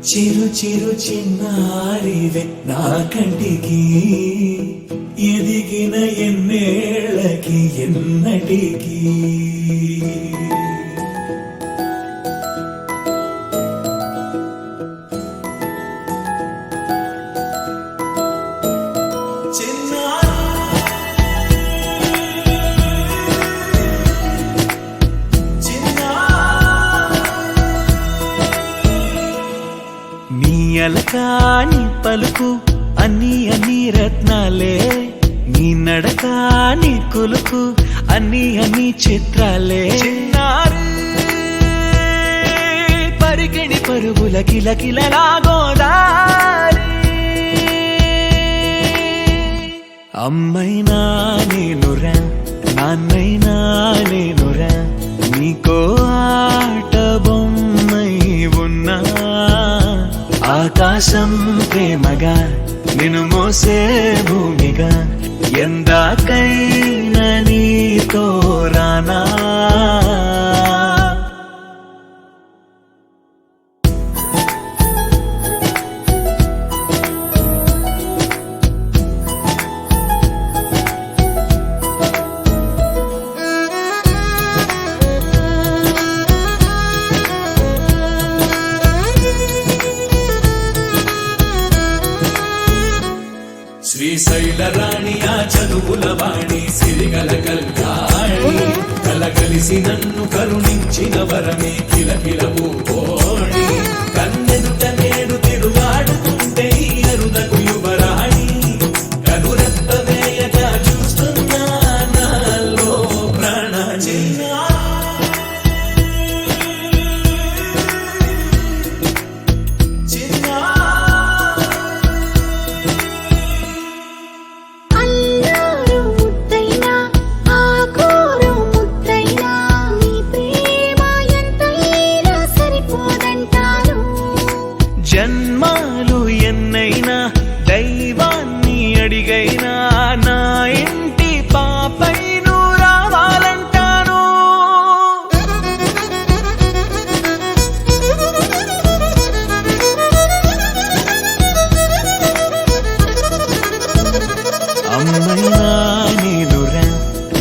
చిరు చిరు చిన్నారివే నా కంటికి ఎదిగిన ఎన్నేళ్ళకి ఎన్నటికి అలకాని పలుకు అన్ని అన్ని రత్నాలే నీ నడకాని కొలుకు అన్ని అన్ని చిత్రాలే పరికిణి పరుగుల కిలకిలలాగోదారి అమ్మైనా నేనురా నాన్నైనా నేనురా నీకో ఆట బొమ్మై ఉన్నా ఆకాశం ప్రేమగా నిన్ను మోసే భూమిగా ఎందాకైనా నీతో రానా శ్రీశైల రాణి ఆ చదువుల వాణి సిరిగల కల్కాణి కలగలిసి నన్ను కరుణించిన వరమే కిలకిలవు ఓణి కన్నెదుట నేడు తిరుగాడుతుంటే ఈ అరుదకు యువరాణి కనురెప్ప వేయగా చూస్తున్నా నాలో ప్రాణ జన్మాలు ఎన్నైనా దైవాన్ని అడిగైనా నా ఇంటి పాపై నువ్వు రావాలంటాను అమ్మైనా నేనురా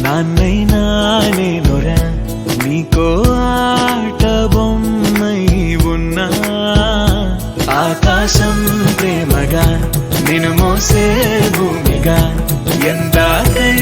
నాన్నైనా నేనురా నీకో ఆట బొమ్మై ఉన్నా ఆకాశం ప్రేమగా నిన్ను మోసే భూమిగా ఎందాకై